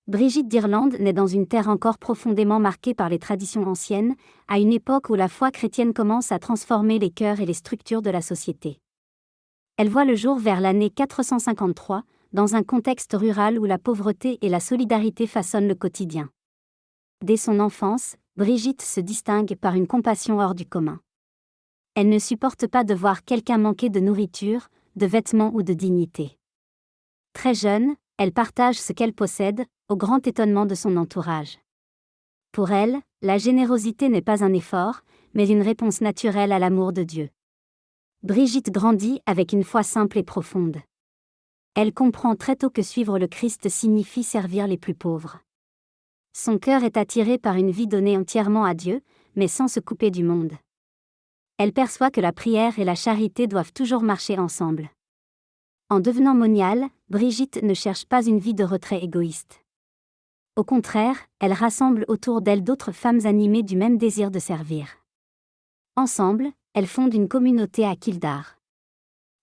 Brigitte d'Irlande naît dans une terre encore profondément marquée par les traditions anciennes, à une époque où la foi chrétienne commence à transformer les cœurs et les structures de la société. Elle voit le jour vers l'année 453, dans un contexte rural où la pauvreté et la solidarité façonnent le quotidien. Dès son enfance, Brigitte se distingue par une compassion hors du commun. Elle ne supporte pas de voir quelqu'un manquer de nourriture, de vêtements ou de dignité. Très jeune, elle partage ce qu'elle possède, au grand étonnement de son entourage. Pour elle, la générosité n'est pas un effort, mais une réponse naturelle à l'amour de Dieu. Brigitte grandit avec une foi simple et profonde. Elle comprend très tôt que suivre le Christ signifie servir les plus pauvres. Son cœur est attiré par une vie donnée entièrement à Dieu, mais sans se couper du monde. Elle perçoit que la prière et la charité doivent toujours marcher ensemble. En devenant moniale, Brigitte ne cherche pas une vie de retrait égoïste. Au contraire, elle rassemble autour d'elle d'autres femmes animées du même désir de servir. Ensemble, elles fondent une communauté à Kildare.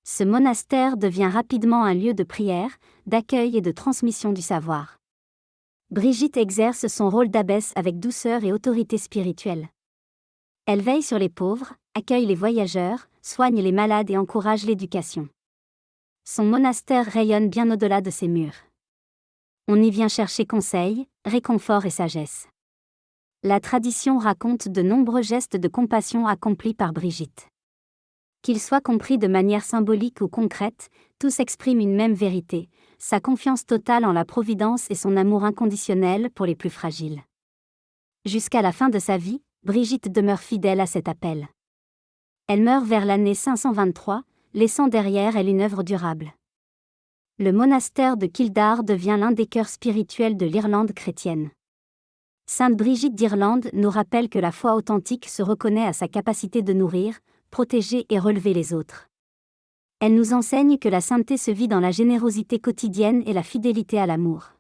Ce monastère devient rapidement un lieu de prière, d'accueil et de transmission du savoir. Brigitte exerce son rôle d'abbesse avec douceur et autorité spirituelle. Elle veille sur les pauvres, accueille les voyageurs, soigne les malades et encourage l'éducation. Son monastère rayonne bien au-delà de ses murs. On y vient chercher conseil, réconfort et sagesse. La tradition raconte de nombreux gestes de compassion accomplis par Brigitte. Qu'ils soient compris de manière symbolique ou concrète, tous expriment une même vérité, sa confiance totale en la providence et son amour inconditionnel pour les plus fragiles. Jusqu'à la fin de sa vie, Brigitte demeure fidèle à cet appel. Elle meurt vers l'année 523, laissant derrière elle une œuvre durable. Le monastère de Kildare devient l'un des cœurs spirituels de l'Irlande chrétienne. Sainte Brigitte d'Irlande nous rappelle que la foi authentique se reconnaît à sa capacité de nourrir, protéger et relever les autres. Elle nous enseigne que la sainteté se vit dans la générosité quotidienne et la fidélité à l'amour.